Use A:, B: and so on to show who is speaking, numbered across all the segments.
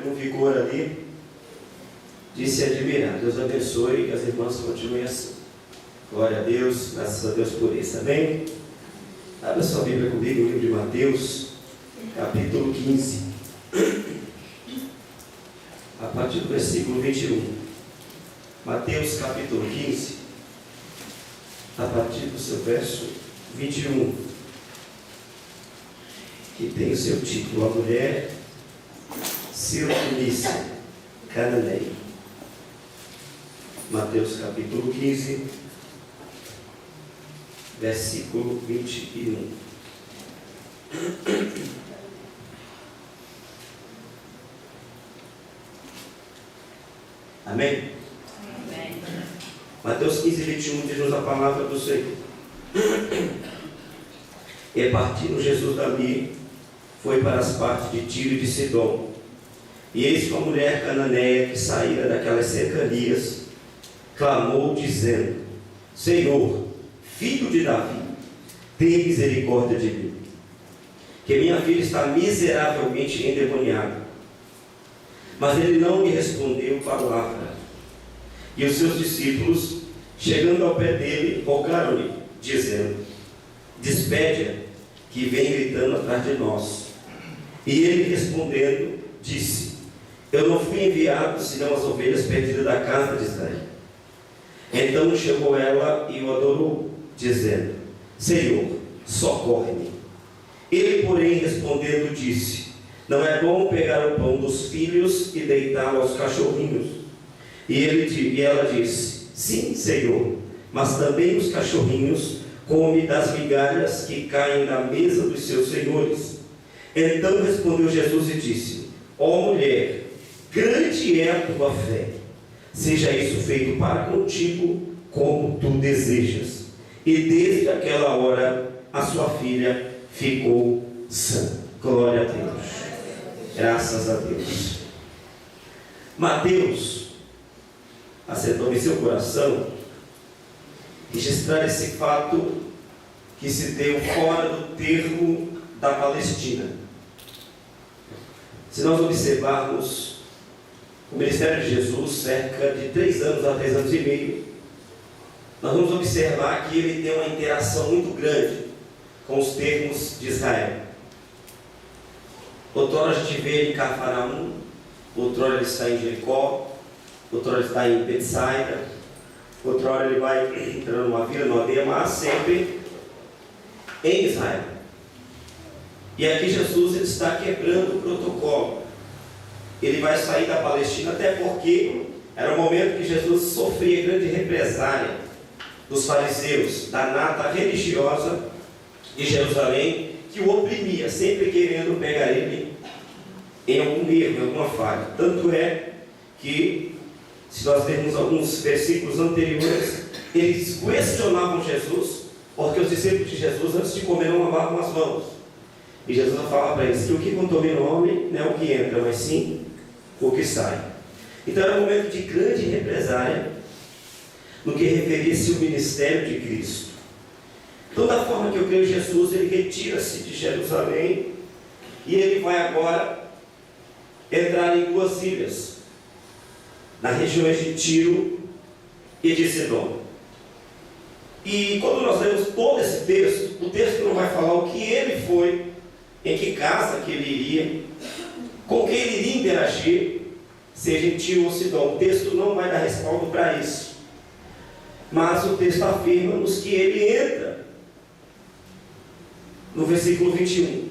A: pelo vigor ali, de se admirar. Deus abençoe e que as irmãs continuem assim. Glória a Deus, graças a Deus por isso. Amém? Abra sua Bíblia comigo, no livro de Mateus, capítulo 15. A partir do versículo 21. Mateus, capítulo 15, a partir do seu verso 21, que tem o seu título: A Mulher Sirofenícia Cananeia. Mateus capítulo 15, versículo 21. Amém?
B: Amém.
A: Mateus 15, 21 diz-nos a palavra do Senhor. E partindo Jesus dali, foi para as partes de Tiro e de Sidom. E eis que uma mulher cananeia que saíra daquelas cercanias clamou, dizendo: Senhor, filho de Davi, tenha misericórdia de mim, que minha filha está miseravelmente endemoniada. Mas ele não lhe respondeu palavra. E os seus discípulos, chegando ao pé dele, rogaram-lhe, dizendo: Despede-a, que vem gritando atrás de nós. E ele, respondendo, disse: Eu não fui enviado senão as ovelhas perdidas da casa de Israel. Então chegou ela e o adorou, dizendo: Senhor, socorre-me. Ele, porém, respondendo, disse: Não é bom pegar o pão dos filhos e deitá-lo aos cachorrinhos. E ela disse: Sim, Senhor, mas também os cachorrinhos comem das migalhas que caem na mesa dos seus senhores. Então respondeu Jesus e disse: Ó mulher, grande é a tua fé, seja isso feito para contigo como tu desejas. E desde aquela hora a sua filha ficou sã. Glória a Deus. Graças a Deus. Mateus acertou em seu coração registrar esse fato que se deu fora do termo da Palestina. Se nós observarmos o ministério de Jesus, cerca de 3 anos a 3 anos e meio, nós vamos observar que ele tem uma interação muito grande com os termos de Israel. Outrora a gente vê ele em Cafarnaum, outrora ele está em Jericó, outrora ele está em Betsaida, outrora ele vai entrando numa vila, numa aldeia, mas sempre em Israel. E aqui Jesus ele está quebrando o protocolo. Ele vai sair da Palestina, até porque era o momento que Jesus sofria grande represália dos fariseus, da nata religiosa de Jerusalém, que o oprimia, sempre querendo pegar ele em algum erro, em alguma falha. Tanto é que, se nós vermos alguns versículos anteriores, eles questionavam Jesus, porque os discípulos de Jesus, antes de comer, não lavavam as mãos. E Jesus falava para eles que o que contamina o homem não é o que entra, mas sim o que sai. Então era um momento de grande represália no que referia-se ao ministério de Cristo. Então, da forma que eu creio, Jesus ele retira-se de Jerusalém e ele vai agora entrar em 2 ilhas, nas regiões de Tiro e de Sidom. E quando nós lemos todo esse texto, o texto não vai falar o que ele foi, em que casa que ele iria, com quem ele iria interagir, seja em Tiro ou Sidom. O texto não vai dar respaldo para isso. Mas o texto afirma-nos que ele entra no versículo 21.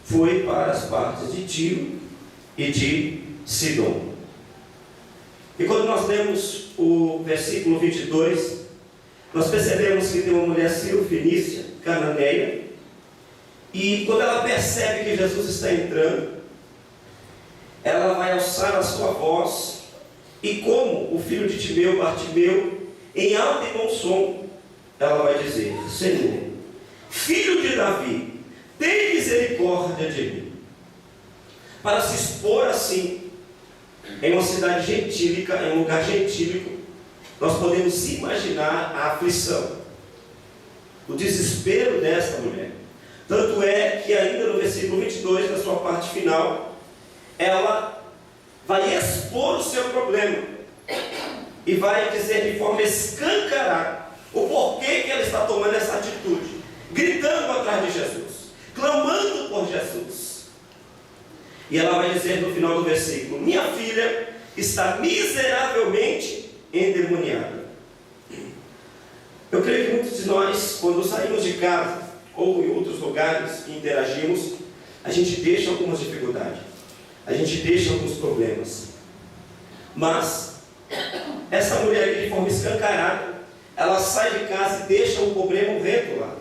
A: Foi para as partes de Tiro e de Sidom. E quando nós lemos o versículo 22, nós percebemos que tem uma mulher sirofenícia, cananeia, e quando ela percebe que Jesus está entrando, ela vai alçar a sua voz, e como o filho de Timeu, Bartimeu, em alto e bom som, ela vai dizer: Senhor, filho de Davi, tem misericórdia de mim. Para se expor assim, em uma cidade gentílica, em um lugar gentílico, nós podemos imaginar a aflição, o desespero desta mulher. Tanto é que ainda no versículo 22, na sua parte final, ela vai expor o seu problema e vai dizer de forma escancarada o porquê que ela está tomando essa atitude, gritando atrás de Jesus, clamando por Jesus. E ela vai dizer no final do versículo: minha filha está miseravelmente endemoniada. Eu creio que muitos de nós, quando saímos de casa ou em outros lugares que interagimos, a gente deixa algumas dificuldades, a gente deixa alguns problemas. Mas essa mulher aqui, de forma escancarada, ela sai de casa e deixa um problema horrendo lá.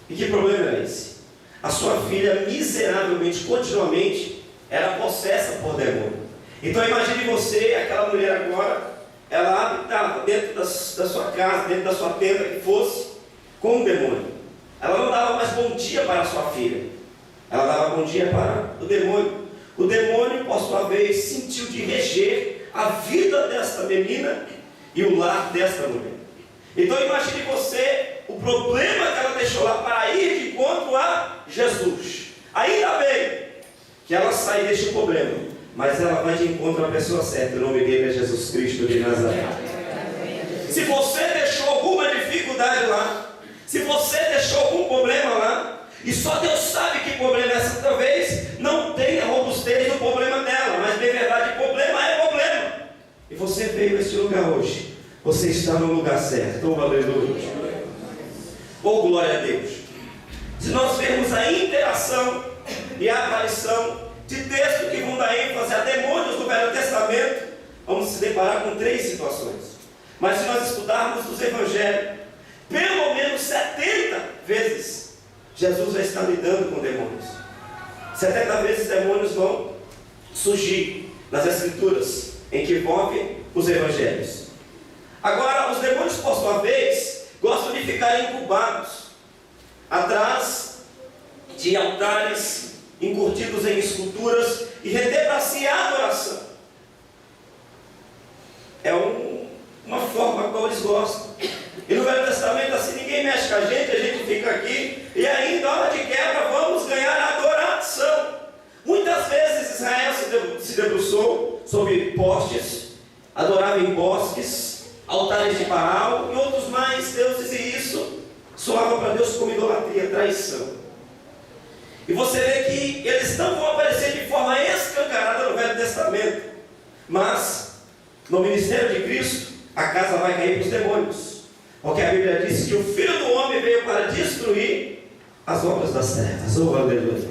A: E que problema era esse? A sua filha miseravelmente, continuamente, era possessa por demônio. Então imagine você, aquela mulher agora, ela habitava dentro da sua casa, dentro da sua tenda que fosse, com um demônio. Ela não dava mais bom dia para a sua filha, ela dava bom dia para o demônio. O demônio, por sua vez, sentiu de reger a vida desta menina e o lar desta mulher. Então imagine você o problema que ela deixou lá para ir de encontro a Jesus. Ainda bem que ela sai deste problema, mas ela vai de encontro à pessoa certa. O nome dele é Jesus Cristo de Nazaré. Se você deixou alguma dificuldade lá, se você deixou algum problema lá, e só Deus sabe que problema é essa, talvez não tenha robustez no problema dela, mas de verdade problema é problema. E você veio a este lugar hoje, você está no lugar certo. Oh, aleluia. Oh, glória a Deus. Se nós vermos a interação e a aparição de textos que vão dar ênfase a demônios do Velho Testamento, vamos se deparar com 3 situações. Mas se nós estudarmos os evangelhos, pelo menos 70 vezes Jesus vai estar lidando com demônios. 70 vezes demônios vão surgir nas escrituras em que envolvem os evangelhos. Agora, os demônios, por sua vez, gostam de ficar incubados atrás de altares encurtidos em esculturas e render para si a adoração. É uma forma a qual eles gostam. E no Velho Testamento, assim, ninguém mexe com a gente fica aqui, e ainda, na hora de quebra, vamos ganhar adoração. Muitas vezes Israel se debruçou sobre postes, adorava em bosques, altares de Baal e outros mais deuses, e isso soava para Deus como idolatria, traição. E você vê que eles não vão aparecer de forma escancarada no Velho Testamento, mas no ministério de Cristo, a casa vai cair para os demônios, porque a Bíblia diz que o Filho do Homem veio para destruir as obras das trevas. Oh, aleluia.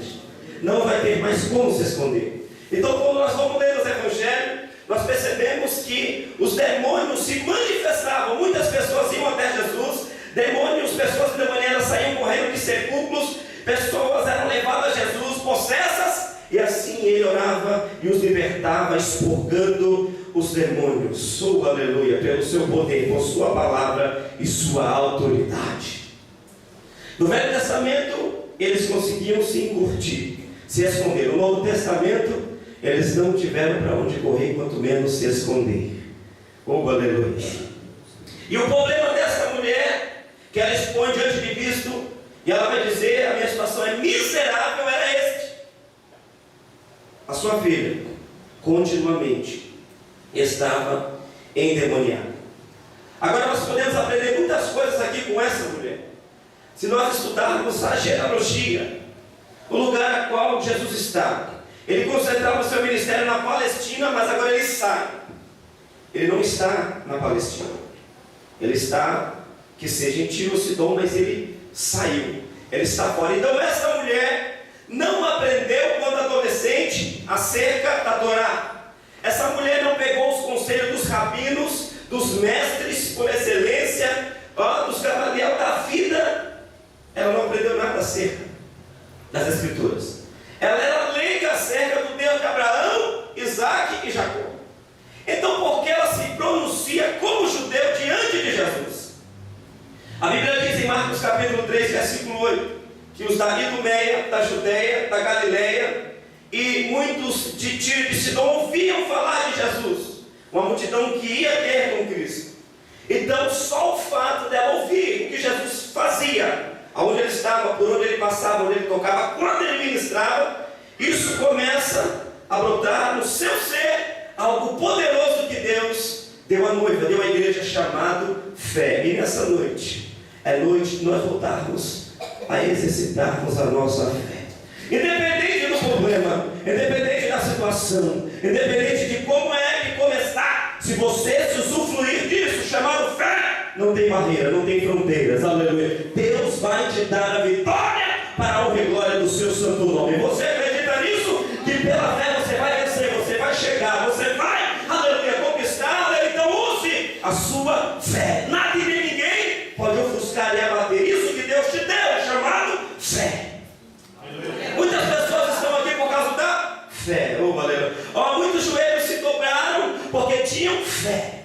A: Não vai ter mais como se esconder. Então, quando nós vamos ler os evangelhos, nós percebemos que os demônios se manifestavam. Muitas pessoas iam até Jesus, demônios, pessoas endemoniadas saíam correndo de sepulcros, pessoas eram levadas a Jesus possessas, e assim ele orava e os libertava, expurgando os demônios. Oh, aleluia, pelo seu poder, por sua palavra e sua autoridade. No Velho Testamento, eles conseguiam se encurtir, se esconder. No Novo Testamento, eles não tiveram para onde correr, quanto menos se esconder. Oh, aleluia. E o problema dessa mulher, que ela expõe diante de Cristo, e ela vai dizer: a minha situação é miserável, era este. A sua filha, continuamente, estava endemoniada. Agora nós podemos aprender muitas coisas aqui com essa mulher. Se nós estudarmos a genealogia, o lugar a qual Jesus está, ele concentrava o seu ministério na Palestina, mas agora ele sai. Ele não está na Palestina, ele está, que seja gentil ou Sidom, mas ele saiu, ele está fora. Então essa mulher não aprendeu quando adolescente acerca da Torá. Essa mulher não pegou os conselhos dos rabinos, dos mestres por excelência, dos Gamaliel da vida. Ela não aprendeu nada acerca das Escrituras. Ela era leiga acerca do Deus de Abraão, Isaac e Jacó. Então, por que ela se pronuncia como judeu diante de Jesus? A Bíblia diz em Marcos capítulo 3, versículo 8, que os da Idumeia, da Judeia, da Galileia e muitos de Tiro e de Sidom ouviam falar de Jesus, uma multidão que ia ter com Cristo. Então, só o fato dela ouvir o que Jesus fazia, aonde ele estava, por onde ele passava, onde ele tocava, quando ele ministrava, isso começa a brotar no seu ser a algo poderoso que Deus deu à noiva, deu à igreja, chamado fé. E nessa noite, é noite de nós voltarmos a exercitarmos a nossa fé. Independente do problema, independente da situação, independente de como é que começar, se você se usufruir disso, chamado fé, não tem barreira, não tem fronteiras, aleluia. Deus vai te dar a vitória para a honra e glória do seu santo nome. Você acredita nisso? Que pela fé você vai vencer, você vai chegar, você vai, aleluia, conquistar, aleluia. Então use a sua fé. Nada e nem ninguém pode ofuscar e abater isso que Deus te deu, chamado fé. Muitas pessoas estão aqui por causa da fé. Muitos joelhos se dobraram porque tinham fé.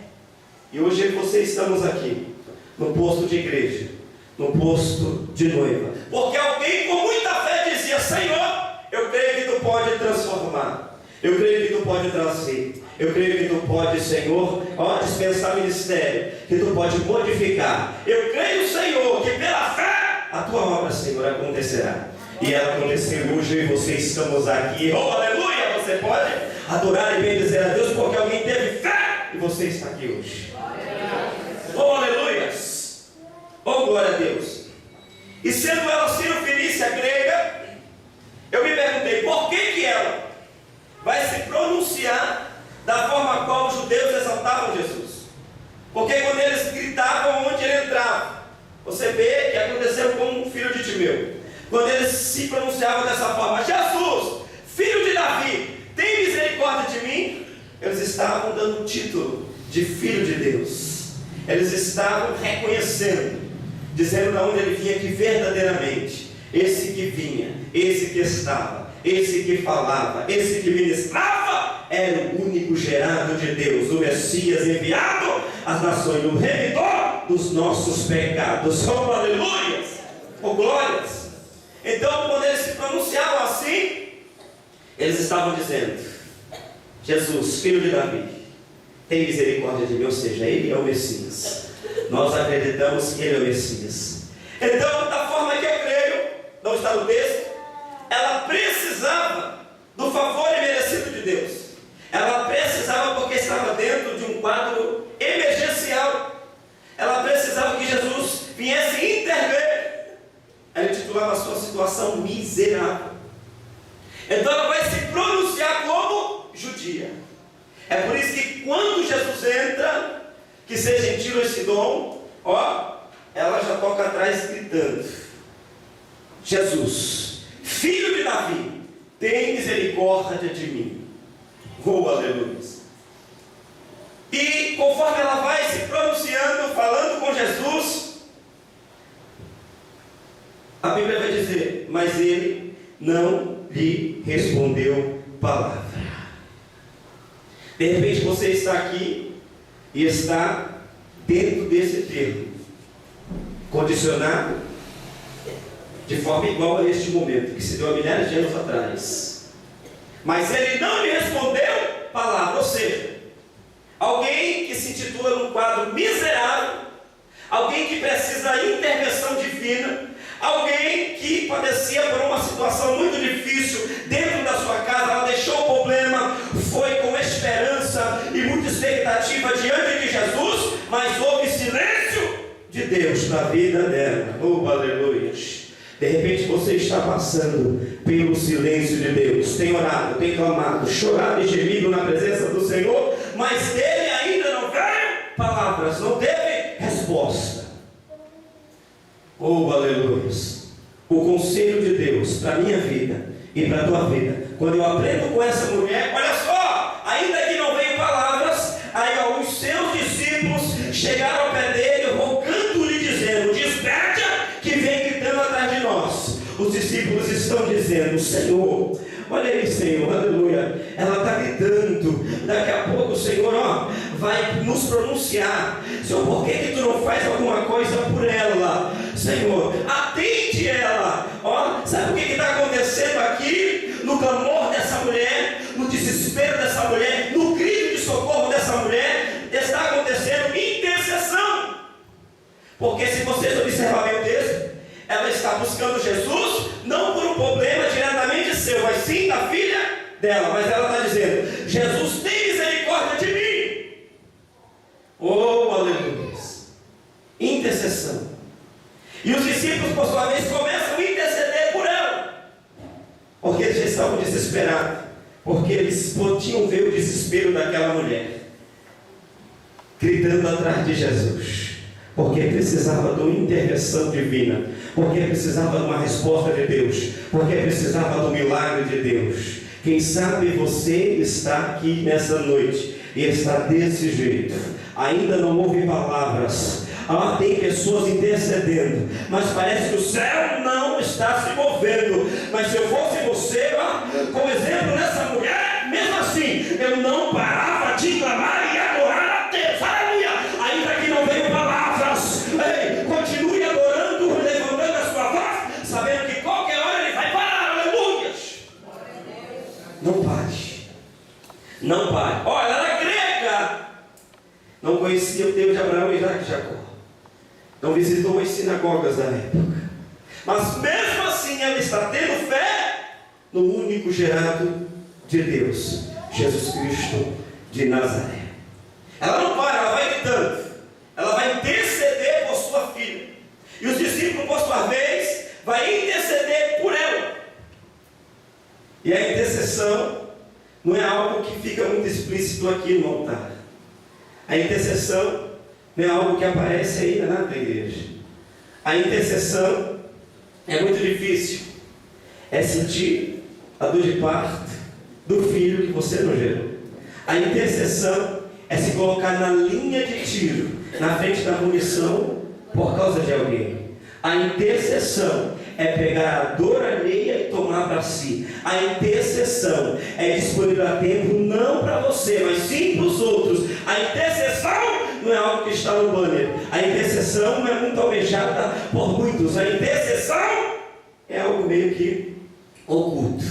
A: E hoje vocês estamos aqui no posto de igreja, no posto de noiva, porque alguém com muita fé dizia: Senhor, eu creio que tu pode transformar, eu creio que tu pode trazer, eu creio que tu pode, Senhor, dispensar ministério, que tu pode modificar. Eu creio, Senhor, que pela fé a tua obra, Senhor, acontecerá. E ela aconteceu hoje e vocês estamos aqui. Oh, aleluia! Você pode adorar e bendizer a Deus porque alguém teve fé e você está aqui hoje. Oh, aleluia! Oh, glória a Deus! E sendo ela cirofenícia grega, eu me perguntei por que ela vai se pronunciar da forma qual os judeus exaltavam Jesus. Porque quando eles gritavam onde ele entrava, você vê que aconteceu com o filho de Timeu. Quando eles se pronunciavam dessa forma: Jesus, filho de Davi, tem misericórdia de mim. Eles estavam dando o título de filho de Deus. Eles estavam reconhecendo, dizendo de onde ele vinha, que verdadeiramente esse que vinha, esse que estava, esse que falava, esse que ministrava, era o único gerado de Deus, o Messias enviado às nações, o remidor dos nossos pecados. Oh, aleluias! Oh, glórias! Então, quando eles se pronunciavam assim, eles estavam dizendo: Jesus, filho de Davi, tem misericórdia de mim. Ou seja, ele é o Messias. Nós acreditamos que ele é o Messias. Então, da forma que eu creio, não está no texto, ela precisava do favor imerecido de Deus. Ela precisava porque estava dentro de um quadro emergencial. Ela precisava que Jesus viesse intervir. Ela intitulava a sua situação miserável. Então ela vai se pronunciar como judia. É por isso que quando Jesus entra, que seja em Tiro esse dom, ela já toca atrás gritando: Jesus, filho de Davi, tem misericórdia de mim. Oh, aleluia. E conforme ela vai se pronunciando, falando com Jesus, a Bíblia vai dizer: mas ele não lhe respondeu palavra. De repente você está aqui e está dentro desse termo, condicionado de forma igual a este momento, que se deu há milhares de anos atrás. Mas ele não lhe respondeu palavra. Ou seja, alguém que se intitula num quadro miserável, alguém que precisa da intervenção divina, alguém que padecia por uma situação muito difícil dentro da sua casa. Ela deixou o problema, foi com esperança e muita expectativa diante de Jesus, mas houve silêncio de Deus na vida dela. Oh, aleluia! De repente você está passando pelo silêncio de Deus, tem orado, tem clamado, chorado e gemido na presença do Senhor, mas dele ainda não veio palavras, não teve resposta. Oh, aleluia! O conselho de Deus para a minha vida e para a tua vida, quando eu aprendo com essa mulher, olha só, ainda que não veio palavras, aí os seus discípulos chegaram ao pé dele, rogando-lhe, dizendo: desperte, que vem gritando atrás de nós. Os discípulos estão dizendo: Senhor, olha aí, Senhor, aleluia, ela está gritando, daqui a pouco o Senhor vai nos pronunciar. Senhor, por que tu não faz alguma coisa por ela? Senhor, atende ela. Sabe o que está acontecendo aqui? No clamor dessa mulher, no desespero dessa mulher, no grito de socorro dessa mulher, está acontecendo intercessão. Porque se vocês observarem o texto, ela está buscando Jesus, não por um problema diretamente seu, mas sim da filha dela. Mas ela está dizendo: Jesus, tem misericórdia por sua vez, começam a interceder por ela, porque eles já estavam desesperados, porque eles podiam ver o desespero daquela mulher, gritando atrás de Jesus, porque precisava de uma intervenção divina, porque precisava de uma resposta de Deus, porque precisava do milagre de Deus. Quem sabe você está aqui nessa noite e está desse jeito, ainda não ouve palavras, tem pessoas intercedendo, mas parece que o céu não está se movendo. Mas se eu fosse você, como exemplo nessa mulher, mesmo assim, eu não parava de clamar e adorar a Deus, aleluia, ainda que não veio palavras. Ei, continue adorando, levantando a sua voz, sabendo que qualquer hora ele vai parar, aleluia. Não pare, não pare. Olha, ela é grega, não conhecia o Deus de Abraão, Isaac e Jacó, não visitou as sinagogas da época, mas mesmo assim ela está tendo fé no único gerado de Deus, Jesus Cristo de Nazaré. Ela não para, ela vai gritando, ela vai interceder por sua filha, e os discípulos, por sua vez, vai interceder por ela. E a intercessão não é algo que fica muito explícito aqui no altar. A intercessão não é algo que aparece aí na igreja. A intercessão é muito difícil. É sentir a dor de parto do filho que você não gerou. A intercessão é se colocar na linha de tiro, na frente da munição, por causa de alguém. A intercessão é pegar a dor alheia e tomar para si. A intercessão é disponibilizar tempo não para você, mas sim para os outros. A intercessão não é algo que está no banner. A intercessão não é muito almejada por muitos. A intercessão é algo meio que oculto,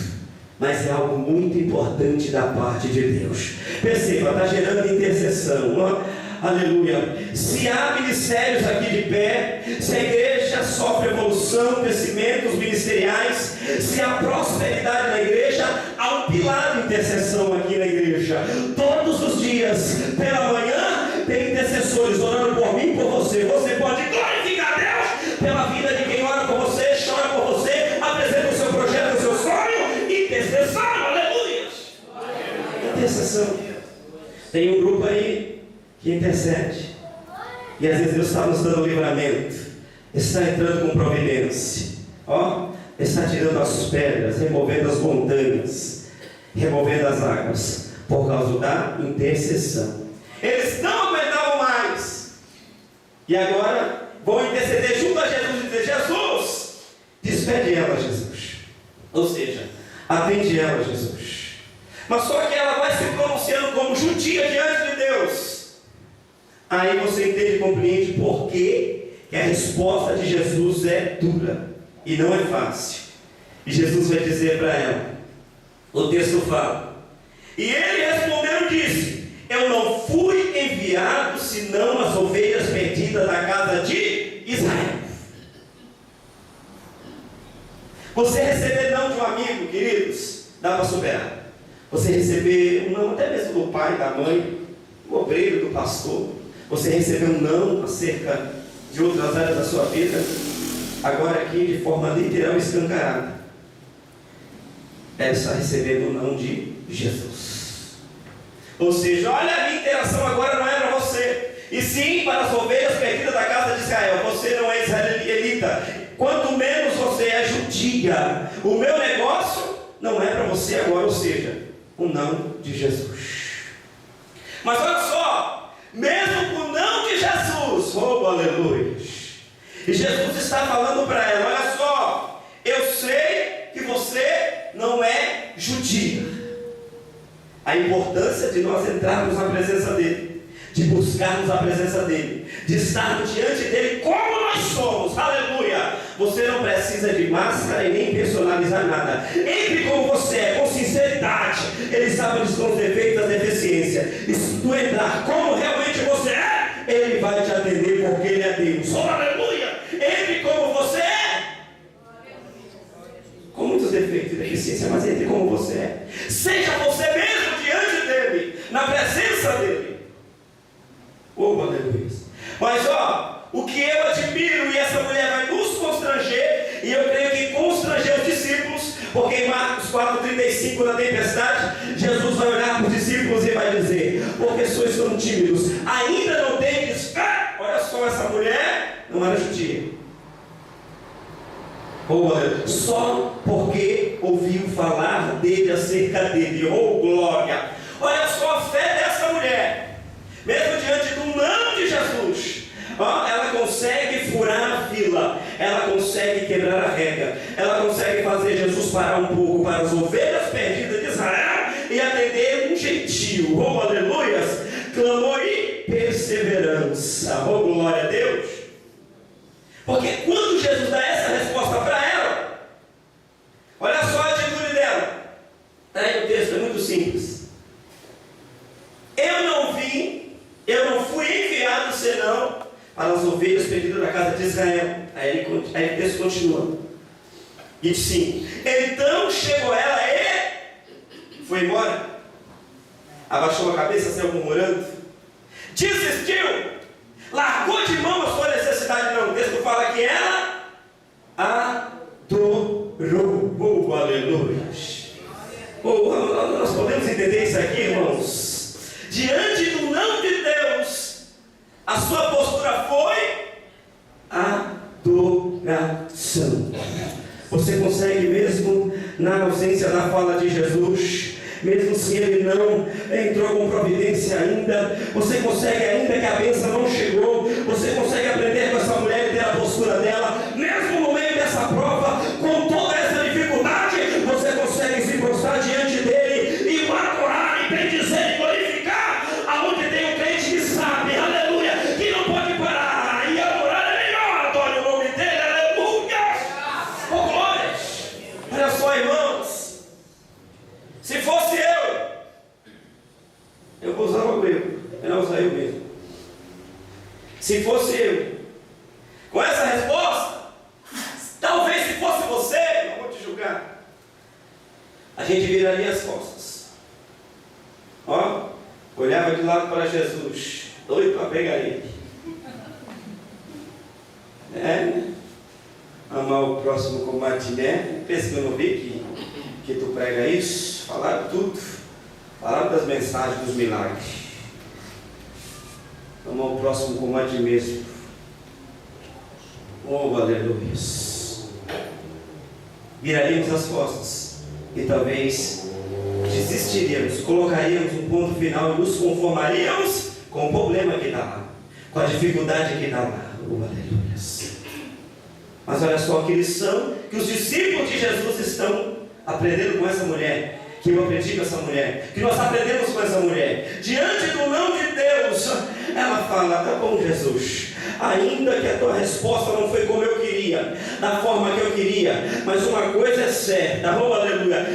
A: mas é algo muito importante da parte de Deus. Perceba, está gerando intercessão. Aleluia. Se há ministérios aqui de pé, se a igreja sofre evolução, crescimentos ministeriais, se há prosperidade na igreja, há um pilar de intercessão aqui na igreja. Todos os dias, pela manhã, tem intercessores orando por mim e por você. Você pode glorificar Deus pela vida de quem ora por você, chora por você, apresenta o seu projeto, o seu sonho. Intercessão, aleluia. Intercessão. Tem um grupo aí que intercede, e às vezes Deus está nos dando livramento, está entrando com providência, está tirando as pedras, removendo as montanhas, removendo as águas, por causa da intercessão. Eles não aguentavam mais, e agora vão interceder junto a Jesus e dizer: Jesus, despede ela, Jesus, ou seja, atende ela, Jesus. Mas só que ela vai se pronunciando como judia diante de Deus. Aí você entende e compreende por que a resposta de Jesus é dura e não é fácil. E Jesus vai dizer para ela, o texto fala: e ele respondendo disse: eu não fui enviado senão as ovelhas perdidas da casa de Israel. Você receber não de um amigo, queridos, dá para superar. Você receber um não até mesmo do pai, da mãe, do obreiro, do pastor. Você recebeu um não acerca de outras áreas da sua vida, agora aqui de forma literal e escancarada. Ela está recebendo um não de Jesus. Ou seja, olha, a minha interação agora não é para você, e sim para as ovelhas perdidas da casa de Israel. Você não é israelita, quanto menos você é judia. O meu negócio não é para você agora, ou seja, o não de Jesus. Mas olha só, mesmo com o não de Jesus, aleluia, e Jesus está falando para ela: olha só, eu sei que você não é judia. A importância de nós entrarmos na presença dele, de buscarmos a presença dele, de estarmos diante dele como nós somos, aleluia. Você não precisa de máscara e nem personalizar nada. Entre como você é, com sinceridade. Ele sabe os seus defeitos, as deficiências. E se tu entrar como realmente você é, ele vai te atender, porque ele é Deus, aleluia. Entre como você é, com muitos defeitos e deficiências, mas entre como você é. Seja você mesmo diante dele, na presença dele. Aleluia. Mas o que eu admiro, e essa mulher vai nos constranger, E eu creio que constrangeu os discípulos, porque em Marcos 4,35, na tempestade, Jesus vai olhar para os discípulos e vai dizer: porque sois tão tímidos, ainda não tendes fé? Olha só, essa mulher não era judia. Só porque ouviu falar dele, acerca dele. Oh, glória! Olha só a fé dessa mulher, mesmo diante do não de Jesus. Ela consegue furar a fila, ela consegue quebrar a regra, ela consegue fazer Jesus parar um pouco para as ovelhas perdidas de Israel e atender um gentil. Oh, aleluias! Clamor e perseverança. Oh, glória a Deus! Porque quando Jesus dá essa resposta para ela, olha só a atitude dela. Está aí no texto, é muito simples. Eu não fui enviado senão para as ovelhas perdidas da casa de Israel. Aí o texto continua. E diz assim: então chegou ela e foi embora. Abaixou a cabeça, saiu murmurando. Desistiu. Largou de mão a sua necessidade. Não, o texto fala que ela adorou. Oh, aleluia. Oh, nós podemos entender isso aqui, irmãos? Diante do não de Deus, a sua postura foi adoração. Você consegue, mesmo na ausência da fala de Jesus, mesmo se ele não entrou com providência ainda, você consegue, ainda que a bênção não chegou, você consegue aprender com essa mulher e ter a postura dela, mesmo no meio dessa prova, com toda essa dificuldade, você consegue se prostrar diante dele e adorar e bendizer e glorificar, aonde tem um crente que sabe, aleluia, que não pode parar e adorar, ele não adora o nome dele, aleluia, oh glórias. Olha só, irmãos, se fosse eu vou usar o grego, eu não usar eu mesmo. Se fosse eu, com essa resposta, talvez se fosse você, não vou te julgar, a gente viraria as costas. Ó, olhava de lado para Jesus, doido para pegar ele. Amar o próximo como a ti mesmo. Pensa que eu não vi que tu prega isso? Falaram tudo. Falaram das mensagens dos milagres. Amar o próximo como a ti mesmo. Oh, aleluia. Viraríamos as costas e talvez desistiríamos, colocaríamos um ponto final e nos conformaríamos com o problema que está lá, com a dificuldade que está lá. Oh, aleluia. Mas olha só que lição que os discípulos de Jesus estão aprendendo com essa mulher, que eu aprendi com essa mulher, que nós aprendemos com essa mulher. Diante do não de Deus, ela fala: tá bom, Jesus, ainda que a tua resposta não foi como eu queria, da forma que eu queria, mas uma coisa é certa, oh aleluia,